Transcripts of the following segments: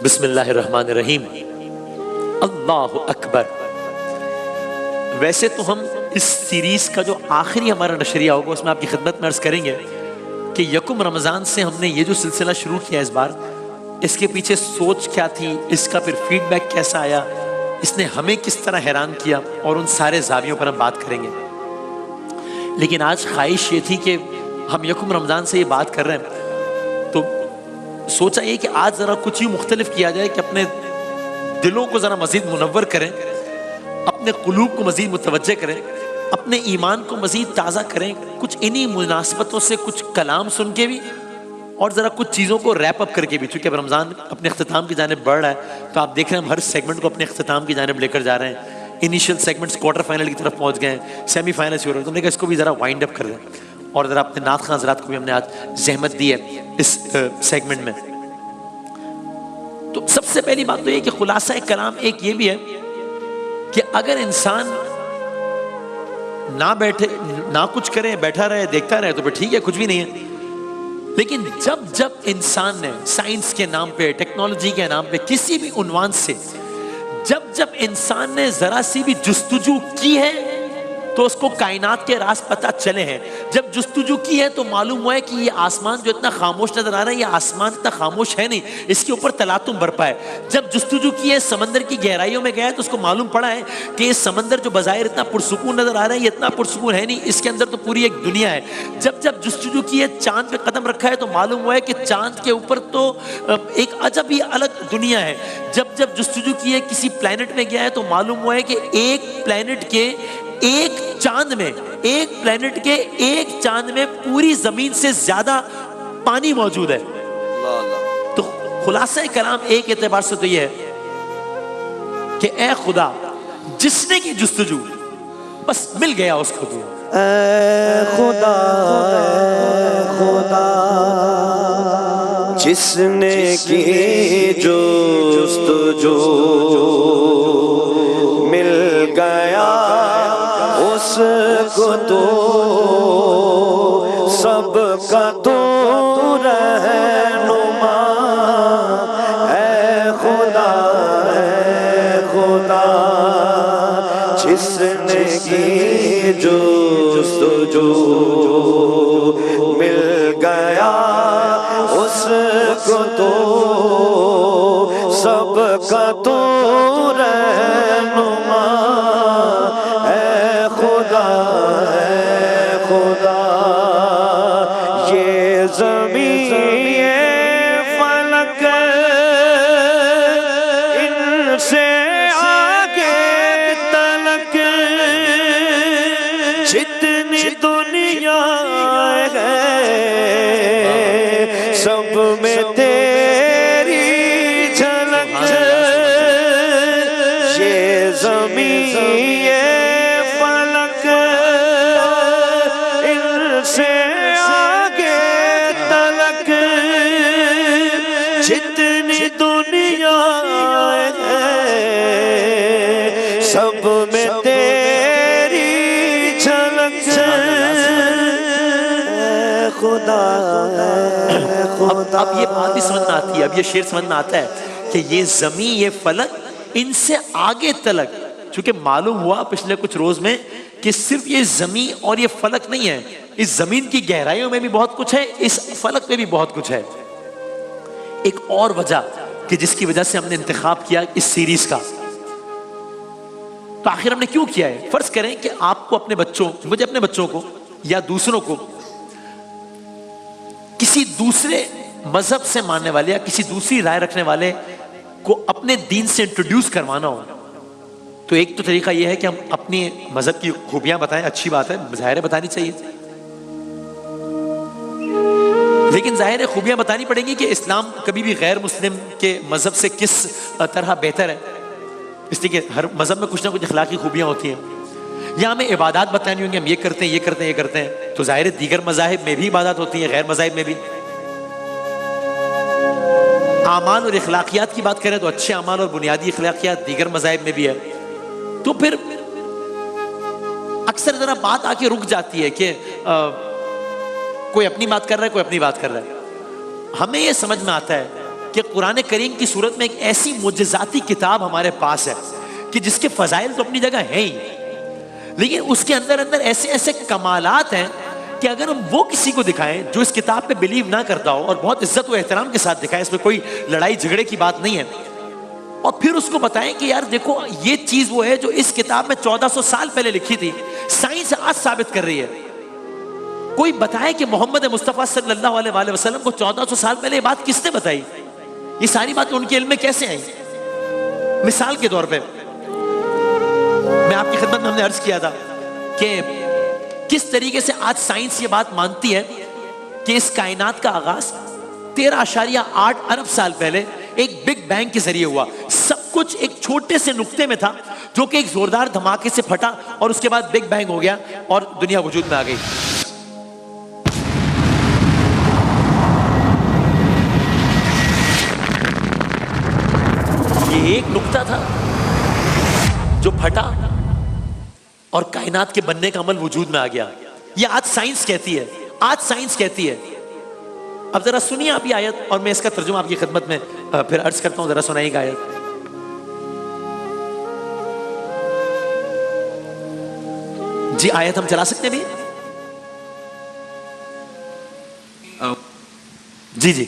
بسم اللہ الرحمن الرحیم۔ اللہ اکبر۔ ویسے تو ہم اس سیریز کا جو آخری ہمارا نشریہ ہوگا اس میں آپ کی خدمت میں عرض کریں گے کہ یکم رمضان سے ہم نے یہ جو سلسلہ شروع کیا اس بار، اس کے پیچھے سوچ کیا تھی، اس کا پھر فیڈ بیک کیسا آیا، اس نے ہمیں کس طرح حیران کیا، اور ان سارے زاویوں پر ہم بات کریں گے۔ لیکن آج خواہش یہ تھی کہ ہم یکم رمضان سے یہ بات کر رہے ہیں تو سوچا یہ کہ آج ذرا کچھ ہی مختلف کیا جائے کہ اپنے دلوں کو ذرا مزید منور کریں، اپنے قلوب کو مزید متوجہ کریں، اپنے ایمان کو مزید تازہ کریں، کچھ انہی مناسبتوں سے کچھ کلام سن کے بھی اور ذرا کچھ چیزوں کو ریپ اپ کر کے بھی، چونکہ اب رمضان اپنے اختتام کی جانب بڑھ رہا ہے تو آپ دیکھ رہے ہیں ہم ہر سیگمنٹ کو اپنے اختتام کی جانب لے کر جا رہے ہیں۔ انیشیل سیگمنٹس کوارٹر فائنل کی طرف پہنچ گئے ہیں، سیمی فائنل شروع ہو رہے ہیں، تو ہم نے کہا اس کو بھی ذرا وائنڈ اپ کر دیں، اور ذرا اپنے نعت خواں حضرات کو بھی ہم نے آج زحمت دی ہے اس سیگمنٹ میں۔ تو سب سے پہلی بات تو یہ کہ خلاصہ کلام ایک یہ بھی ہے کہ اگر انسان نہ بیٹھے، نہ کچھ کرے، بیٹھا رہے، دیکھتا رہے تو پھر ٹھیک ہے، کچھ بھی نہیں ہے۔ لیکن جب انسان نے سائنس کے نام پہ، ٹیکنالوجی کے نام پہ، کسی بھی عنوان سے جب انسان نے ذرا سی بھی جستجو کی ہے تو اس کو کائنات کے راز پتہ چلے ہیں۔ جب جستجو کی ہے تو معلوم ہوا ہے کہ یہ آسمان جو اتنا خاموش نظر آ رہا ہے، یہ آسمان اتنا خاموش ہے نہیں، اس کے اوپر تلاطم برپا ہے۔ جب جستجو کی ہے، سمندر کی گہرائیوں میں گیا ہے تو اس کو معلوم پڑا ہے کہ یہ سمندر جو بظاہر اتنا پرسکون نظر آ رہا ہے، یہ اتنا پرسکون ہے نہیں، اس کے اندر تو پوری ایک دنیا ہے۔ جب جستجو کی ہے، چاند پہ قدم رکھا ہے تو معلوم ہوا ہے کہ چاند کے اوپر تو ایک عجب ہی الگ دنیا ہے۔ جب جستجو کی ہے، کسی پلانٹ میں گیا ہے تو معلوم ہوا ہے کہ ایک پلانٹ کے ایک چاند میں پوری زمین سے زیادہ پانی موجود ہے۔ تو خلاصہ کلام ایک اعتبار سے تو یہ ہے کہ اے خدا جس نے کی جستجو بس مل گیا اس کو تو۔ اے خدا جس نے کی جستجو مل گیا اس کو تو، سب کا تو رہنما۔ اے خدا جس نے کی جستجو مل گیا اس کو تو، سب کا تو رہنما۔ اے خدا یہ زمین یہ فلک ان سے آگے تلک جتنی دنیا ہے سب میں تیری جھلک۔ یہ زمین یہ فلک ان سے آگے تلک جتنی دنیا ہے سب میں تیری جھلک۔ خدا اب یہ بات بھی سمجھ میں آتی ہے، اب یہ شعر سمجھ میں آتا ہے کہ یہ زمین یہ فلک ان سے آگے تلک، چونکہ معلوم ہوا پچھلے کچھ روز میں کہ صرف یہ زمین اور یہ فلک نہیں ہے، اس زمین کی گہرائیوں میں بھی بہت کچھ ہے، اس فلک میں بھی بہت کچھ ہے۔ ایک اور وجہ کہ جس کی وجہ سے ہم نے انتخاب کیا اس سیریز کا، تو آخر ہم نے کیوں کیا ہے؟ فرض کریں کہ آپ کو اپنے بچوں، مجھے اپنے بچوں کو یا دوسروں کو کسی دوسرے مذہب سے ماننے والے یا کسی دوسری رائے رکھنے والے کو اپنے دین سے انٹروڈیوس کروانا ہو، تو ایک تو طریقہ یہ ہے کہ ہم اپنی مذہب کی خوبیاں بتائیں، اچھی بات ہے، ظاہر ہے بتانی چاہیے، لیکن ظاہر ہے خوبیاں بتانی پڑیں گی کہ اسلام کبھی بھی غیر مسلم کے مذہب سے کس طرح بہتر ہے، اس لیے کہ ہر مذہب میں کچھ نہ کچھ اخلاقی خوبیاں ہوتی ہیں۔ یا ہمیں عبادات بتانی ہوں گی، ہم یہ کرتے ہیں، یہ کرتے ہیں، یہ کرتے ہیں، تو ظاہر ہے دیگر مذاہب میں بھی عبادات ہوتی ہیں، غیر مذاہب میں بھی۔ اعمال اور اخلاقیات کی بات کریں تو اچھے اعمال اور بنیادی اخلاقیات دیگر مذاہب میں بھی ہے، تو پھر اکثر ذرا بات آ کے رک جاتی ہے کہ کوئی اپنی بات کر رہا ہے، کوئی اپنی بات کر رہا ہے۔ ہمیں یہ سمجھ میں آتا ہے کہ قرآن کریم کی صورت میں ایک ایسی معجزاتی کتاب ہمارے پاس ہے کہ جس کے فضائل تو اپنی جگہ ہیں ہی، لیکن اس کے اندر ایسے ایسے کمالات ہیں کہ اگر ہم وہ کسی کو دکھائیں جو اس کتاب پہ بلیو نہ کرتا ہو اور بہت عزت و احترام کے ساتھ دکھائیں، اس میں کوئی لڑائی جھگڑے کی بات نہیں ہے، اور پھر اس کو بتائیں کہ یار دیکھو یہ چیز وہ ہے جو اس کتاب میں 1400 سال پہلے لکھی تھی، سائنس آج ثابت کر رہی ہے، کوئی بتائے کہ محمد مصطفیٰ صلی اللہ علیہ وآلہ وسلم کو 1400 سال پہلے یہ بات کس نے بتائی، یہ ساری باتیں ان کے علم میں کیسے آئیں؟ مثال کے طور پہ میں آپ کی خدمت میں ہم نے عرض کیا تھا کہ کس طریقے سے آج سائنس یہ بات مانتی ہے کہ اس کائنات کا آغاز 13.8 ارب سال پہلے ایک بگ بینگ کے ذریعے ہوا، سب کچھ ایک چھوٹے سے نقطے میں تھا جو کہ ایک زوردار دھماکے سے پھٹا اور اس کے بعد بگ بینگ ہو گیا اور دنیا وجود میں آ گئی۔ یہ ایک نقطہ تھا جو پھٹا اور کائنات کے بننے کا عمل وجود میں آ گیا، یہ آج سائنس کہتی ہے، آج سائنس کہتی ہے۔ اب ذرا سنیے آپ یہ آیت اور میں اس کا ترجمہ آپ کی خدمت میں پھر عرض کرتا ہوں، ذرا سنائیے گا آیت۔ جی آیت ہم چلا سکتے ہیں بھی؟ جی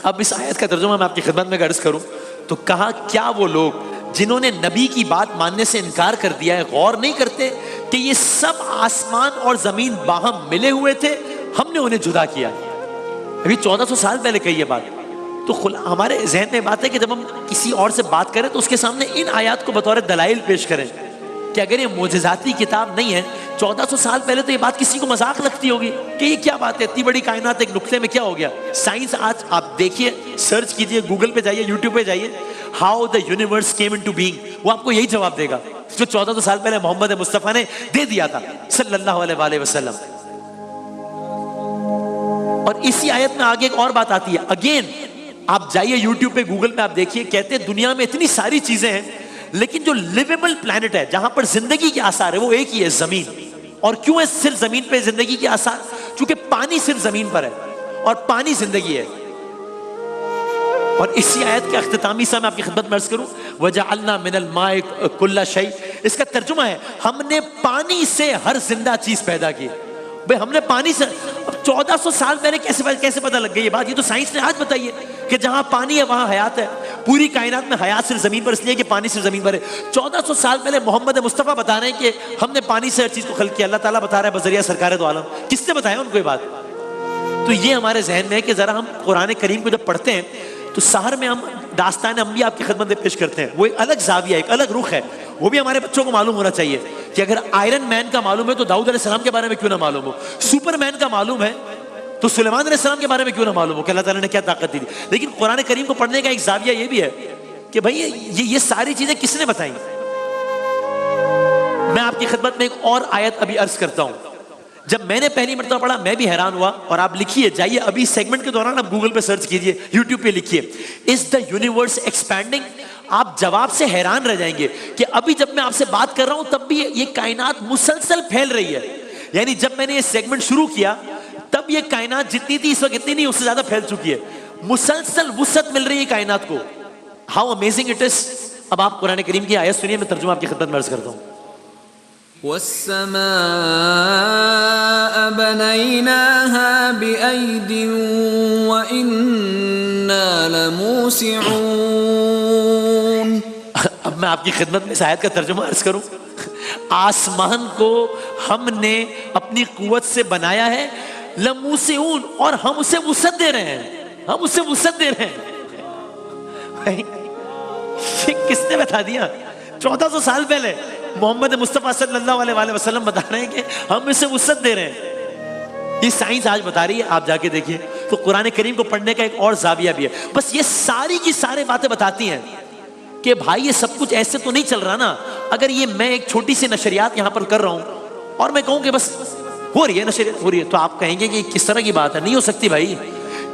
اب اس آیت کا ترجمہ میں آپ کی خدمت میں عرض کروں تو کہا کیا وہ لوگ جنہوں نے نبی کی بات ماننے سے انکار کر دیا ہے غور نہیں کرتے کہ یہ سب آسمان اور زمین باہم ملے ہوئے تھے، ہم نے انہیں جدا کیا۔ ابھی 1400 سال پہلے کہی یہ بات، تو ہمارے ذہن میں بات ہے کہ جب ہم کسی اور سے بات کریں تو اس کے سامنے ان آیات کو بطور دلائل پیش کریں کہ اگر یہ معجزاتی کتاب نہیں ہے 1400 سال پہلے تو یہ بات کسی کو مذاق لگتی ہوگی کہ یہ کیا بات ہے، اتنی بڑی کائنات ایک نقطے میں کیا ہو گیا۔ سائنس آج آپ دیکھیے، سرچ کیجئے، گوگل پہ جائیے، یوٹیوب پہ جائیے، how the universe came into being, وہ آپ کو یہی جواب دے گا جو 1400 سال پہلے محمد مصطفیٰ نے دے دیا تھا صلی اللہ علیہ وآلہ وسلم۔ اور اسی آیت میں آگے ایک اور بات آتی ہے، اگین آپ جائیے یوٹیوب پہ، گوگل پہ، آپ دیکھیے، کہتے ہیں دنیا میں اتنی ساری چیزیں ہیں لیکن جو لیویبل پلانٹ ہے جہاں پر زندگی کے آثار ہے وہ ایک ہی ہے، زمین۔ اور کیوں ہے صرف زمین پہ زندگی کے آثار؟ چونکہ پانی صرف زمین پر ہے اور پانی زندگی ہے۔ اور اسی آیت کے اختتامی سے میں آپ کی خدمت میں عرض کروں، وَجَعَلْنَا مِنَ الْمَاءِ كُلَّ شَيْءٍ، اس کا ترجمہ ہے ہم نے پانی سے ہر زندہ چیز پیدا کی۔ بھئی ہم نے پانی سے، اب 1400 سال پہلے کیسے پتہ لگ گئی یہ بات؟ یہ تو سائنس نے آج بتائی ہے کہ جہاں پانی ہے وہاں حیات ہے، پوری کائنات میں حیات صرف زمین پر اس لیے کہ پانی صرف زمین پر ہے۔ 1400 سال پہلے محمد مصطفیٰ بتا رہے ہیں کہ ہم نے پانی سے ہر چیز کو خلق کیا، اللہ تعالیٰ بتا رہا ہے بذریعہ سرکار دو عالم۔ کس نے بتایا ان کو یہ بات؟ تو یہ ہمارے ذہن میں ہے کہ ذرا ہم قرآن کریم کو جب پڑھتے ہیں تو سحر میں ہم داستان انبیاء آپ کی خدمت میں پیش کرتے ہیں، وہ ایک الگ زاویہ، ایک الگ رخ ہے، وہ بھی ہمارے بچوں کو معلوم ہونا چاہیے کہ اگر آئرن مین کا معلوم ہے تو داؤد علیہ السلام کے بارے میں کیوں نہ معلوم ہو، سپر مین کا معلوم ہے تو سلیمان علیہ السلام کے بارے میں کیوں نہ معلوم ہو کہ اللہ تعالیٰ نے کیا طاقت دی تھی۔ لیکن قرآن کریم کو پڑھنے کا ایک زاویہ یہ بھی ہے کہ بھائی یہ ساری چیزیں کس نے بتائیں؟ میں آپ کی خدمت میں ایک اور آیت ابھی عرض کرتا ہوں، جب میں نے پہلی مرتبہ پڑھا میں بھی حیران ہوا، اور آپ لکھیے، جائیے ابھی سیگمنٹ کے دوران آپ گوگل پہ سرچ کیجئے، یوٹیوب پہ لکھیے از دا یونیورس ایکسپینڈنگ، آپ جواب سے حیران رہ جائیں گے کہ ابھی جب میں آپ سے بات کر رہا ہوں تب بھی یہ کائنات مسلسل پھیل رہی ہے۔ یعنی جب میں نے یہ سیگمنٹ شروع کیا تب یہ کائنات جتنی تھی اس وقت اتنی نہیں، اس سے زیادہ پھیل چکی ہے، مسلسل وسعت مل رہی ہے کائنات کو۔ How amazing it is. اب آپ قرآن کریم کی آیت سنیے، میں ترجمہ آپ کی خدمت میں عرض کرتا ہوں۔ وَالسَّمَاءَ بَنَيْنَاهَا بِأَيْدٍ وَإِنَّا لَمُوسِعُونَ۔ اب میں آپ کی خدمت میں اس آیت کا ترجمہ عرض کروں، آسمان کو ہم نے اپنی قوت سے بنایا ہے، لموسعون، اور ہم اسے وسعت دے رہے ہیں، ہم اسے وسعت دے رہے ہیں۔ یہ کس نے بتا دیا؟ 1400 سال پہلے محمد مصطفیٰ صلی اللہ علیہ وآلہ وسلم بتا رہے ہیں کہ ہم اسے وسعت دے رہے ہیں۔ یہ سائنس آج بتا رہی ہے، آپ جا کے دیکھیے۔ تو قرآن کریم کو پڑھنے کا ایک اور زاویہ بھی ہے، بس یہ ساری کی ساری باتیں بتاتی ہیں کہ بھائی یہ سب کچھ ایسے تو نہیں چل رہا نا، اگر یہ میں ایک چھوٹی سی نشریات یہاں پر کر رہا ہوں اور میں کہوں کہ بس ہو رہی ہے نشریات ہو رہی ہے، تو آپ کہیں گے کہ کس طرح کی بات ہے؟ نہیں ہو سکتی بھائی.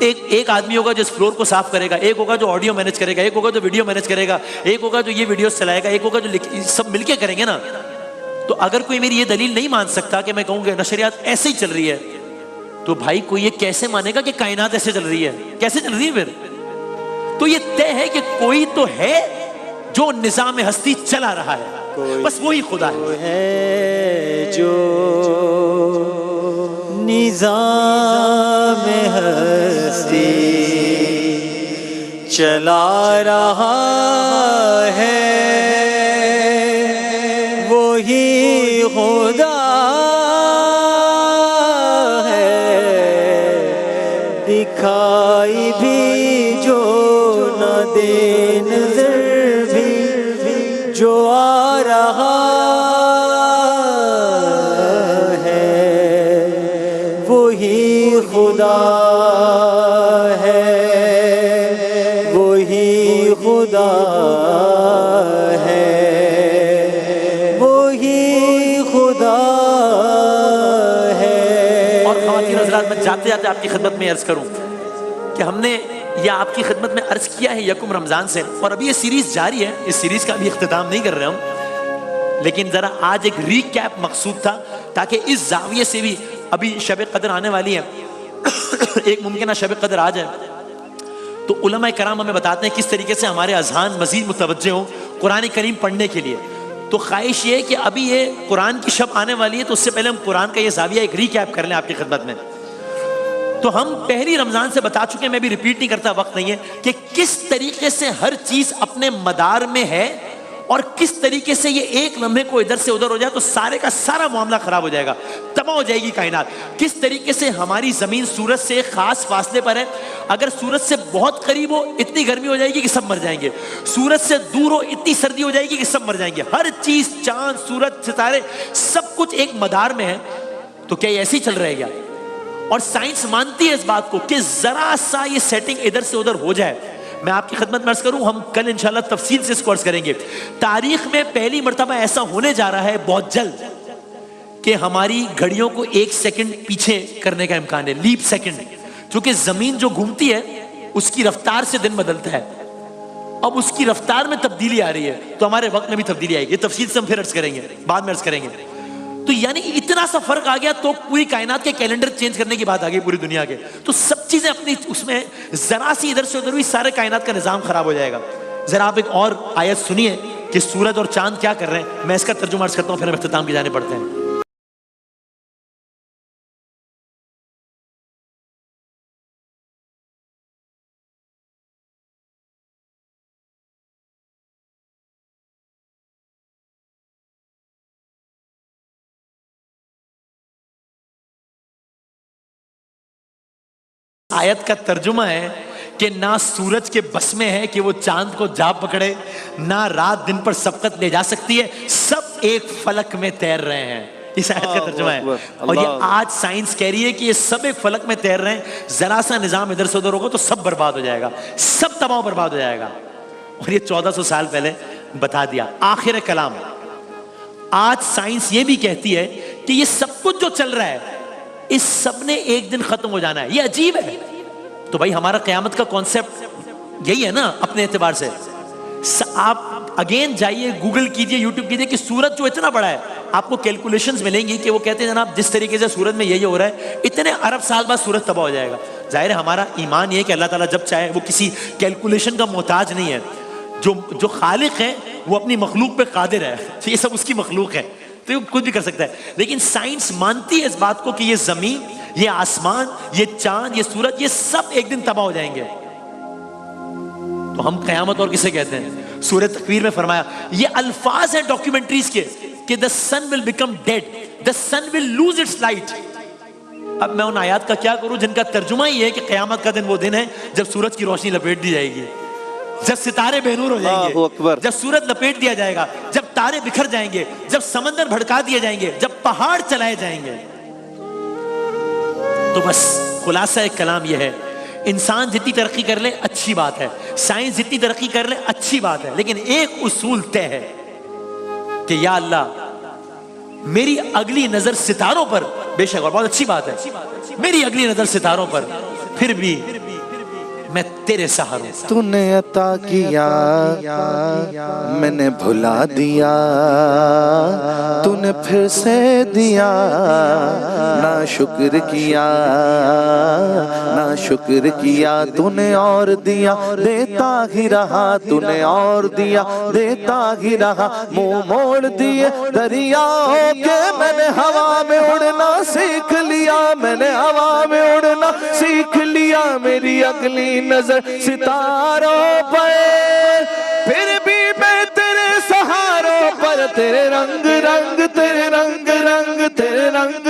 ایک آدمی ہوگا جو اس فلور کو صاف کرے گا، ایک ہوگا جو آڈیو مینج کرے گا، ایک ہوگا جو ویڈیو مینج کرے گا، ایک ہوگا جو یہ ویڈیوز چلائے گا، ایک ہوگا جو سب مل کے کریں گے نا. تو اگر کوئی میری یہ دلیل نہیں مان سکتا کہ میں کہوں کہ نشریات ایسے ہی چل رہی ہے، تو بھائی کوئی یہ کیسے مانے گا کہ کائنات ایسے چل رہی ہے؟ کیسے چل رہی ہے پھر؟ تو یہ طے ہے کہ کوئی تو ہے جو نظام ہستی چلا رہا ہے، بس وہی خدا ہے جو نظام ہستی چلا رہا ہے، وہی خدا ہے. دکھائی بھی جو نہ دے نظر بھی جو آ رہا وہی خدا ہے، وہی خدا ہے، وہی خدا ہے. اور خواتین حضرات، میں جاتے جاتے آپ کی خدمت میں عرض کروں کہ ہم نے یہ آپ کی خدمت میں عرض کیا ہے یکم رمضان سے، اور ابھی یہ سیریز جاری ہے، اس سیریز کا بھی اختتام نہیں کر رہے ہم، لیکن ذرا آج ایک ریکیپ مقصود تھا تاکہ اس زاویے سے بھی، ابھی شب قدر آنے والی ہے، ایک ممکنہ شب قدر آ جائے تو علماء کرام ہمیں بتاتے ہیں کس طریقے سے ہمارے اذہان مزید متوجہ ہوں قرآن کریم پڑھنے کے لیے. تو خواہش یہ ہے کہ ابھی یہ قرآن کی شب آنے والی ہے، تو اس سے پہلے ہم قرآن کا یہ زاویہ ایک ریکیپ کر لیں آپ کی خدمت میں. تو ہم پہلی رمضان سے بتا چکے ہیں، میں بھی ریپیٹ نہیں کرتا، وقت نہیں ہے، کہ کس طریقے سے ہر چیز اپنے مدار میں ہے اور کس طریقے سے یہ ایک لمحے کو ادھر سے ادھر ہو جائے تو سارے کا سارا معاملہ خراب ہو جائے گا، تباہ ہو جائے گی کائنات. کس طریقے سے ہماری زمین سورج سے خاص فاصلے پر ہے، اگر سورج سے بہت قریب ہو اتنی گرمی ہو جائے گی کہ سب مر جائیں گے، سورج سے دور ہو اتنی سردی ہو جائے گی کہ سب مر جائیں گے. ہر چیز، چاند، سورج، ستارے، سب کچھ ایک مدار میں ہے. تو کیا یہ ایسے ہی چل رہے گا؟ اور سائنس مانتی ہے اس بات کو کہ ذرا سا یہ سیٹنگ ادھر سے ادھر ہو جائے. میں آپ کی خدمت میں عرض کروں، ہم کل انشاءاللہ تفصیل سے اس کو عرض کریں گے. تاریخ میں پہلی مرتبہ ایسا ہونے جا رہا ہے بہت جلد کہ ہماری گھڑیوں کو 1 سیکنڈ پیچھے کرنے کا امکان ہے، لیپ سیکنڈ. چونکہ زمین جو گھومتی ہے اس کی رفتار سے دن بدلتا ہے، اب اس کی رفتار میں تبدیلی آ رہی ہے تو ہمارے وقت میں بھی تبدیلی آئے گی. یہ تفصیل سے ہم پھر عرض کریں گے، بعد میں عرض کریں گے. تو یعنی اتنا سا فرق آ گیا تو پوری کائنات کے کیلنڈر چینج کرنے کی بات آ گئی پوری دنیا کے. تو سب چیزیں اپنی اس میں ذرا سی ادھر سے ادھر ہوئی، سارے کائنات کا نظام خراب ہو جائے گا. ذرا آپ ایک اور آیت سنیے کہ سورج اور چاند کیا کر رہے ہیں. میں اس کا ترجمہ عرض کرتا ہوں، پھر ہم اختتام کی جانب بڑھتے ہیں. آیت کا ترجمہ ہے کہ نہ سورج کے بس میں ہے کہ وہ چاند کو جا پکڑے، نہ رات دن پر سبقت لے جا سکتی ہے، سب ایک فلک میں تیر رہے ہیں. اس آیت کا ترجمہ ہے. اور یہ آج سائنس کہہ رہی ہے کہ یہ سب ایک فلک میں تیر رہے ہیں، ذرا سا نظام ادھر سے ادھر ہوگا تو سب برباد ہو جائے گا، سب تباہ برباد ہو جائے گا. اور یہ 1400 سال پہلے بتا دیا. آخر کلام، آج سائنس یہ بھی کہتی ہے کہ یہ سب کچھ جو چل رہا ہے اس سب نے ایک دن ختم ہو جانا ہے. یہ عجیب ہے. تو بھائی ہمارا قیامت کا کانسیپٹ یہی ہے نا اپنے اعتبار سے. آپ اگین جائیے، گوگل کیجئے، یوٹیوب کیجئے کہ سورج جو اتنا بڑا ہے، آپ کو کیلکولیشنز ملیں گی کہ وہ کہتے ہیں جناب جس طریقے سے سورج میں یہ ہو رہا ہے اتنے ارب سال بعد سورج تباہ ہو جائے گا. ظاہر ہے ہمارا ایمان یہ ہے کہ اللہ تعالیٰ جب چاہے، وہ کسی کیلکولیشن کا محتاج نہیں ہے. جو خالق ہے وہ اپنی مخلوق پہ قادر ہے، یہ سب اس کی مخلوق ہے تو یہ کچھ بھی کر سکتا ہے. لیکن سائنس مانتی ہے اس بات کو کہ یہ زمین، یہ آسمان، یہ چاند، یہ سورج، یہ سب ایک دن تباہ ہو جائیں گے. تو ہم قیامت اور کسے کہتے ہیں؟ سورہ تکویر میں فرمایا، یہ الفاظ ہیں ڈاکیومنٹریز کے کہ the sun will become dead, the sun will lose its light. اب میں ان آیات کا کیا کروں جن کا ترجمہ ہی ہے کہ قیامت کا دن وہ دن ہے جب سورج کی روشنی لپیٹ دی جائے گی، جب ستارے بے نور ہو جائیں گے، جب سورج لپیٹ دیا جائے گا، جب تارے بکھر جائیں گے، جب سمندر بھڑکا دیے جائیں گے، جب پہاڑ چلائے جائیں گے. تو بس خلاصہ ایک کلام یہ ہے، انسان جتنی ترقی کر لے اچھی بات ہے، سائنس جتنی ترقی کر لے اچھی بات ہے، لیکن ایک اصول طے ہے کہ یا اللہ میری اگلی نظر ستاروں پر، بے شک اور بہت اچھی بات ہے، میری اگلی نظر ستاروں پر، پھر بھی میں تیرے سہاروں سے. تو نے عطا کیا میں نے بھلا دیا، تو نے پھر سے دیا نہ شکر کیا، نہ شکر کیا. تو نے اور دیا دیتا ہی رہا، تو نے اور دیا دیتا ہی رہا. منہ موڑ دیے دریاؤں کے میں نے ہوا میں اڑنا سیکھ لیا، میں نے ہوا میں اڑنا سیکھ لیا. میری اگلی نظر ستاروں پر، پھر بھی میں تیرے سہاروں پر. تیرے رنگ رنگ تیرے رنگ رنگ تیرے رنگ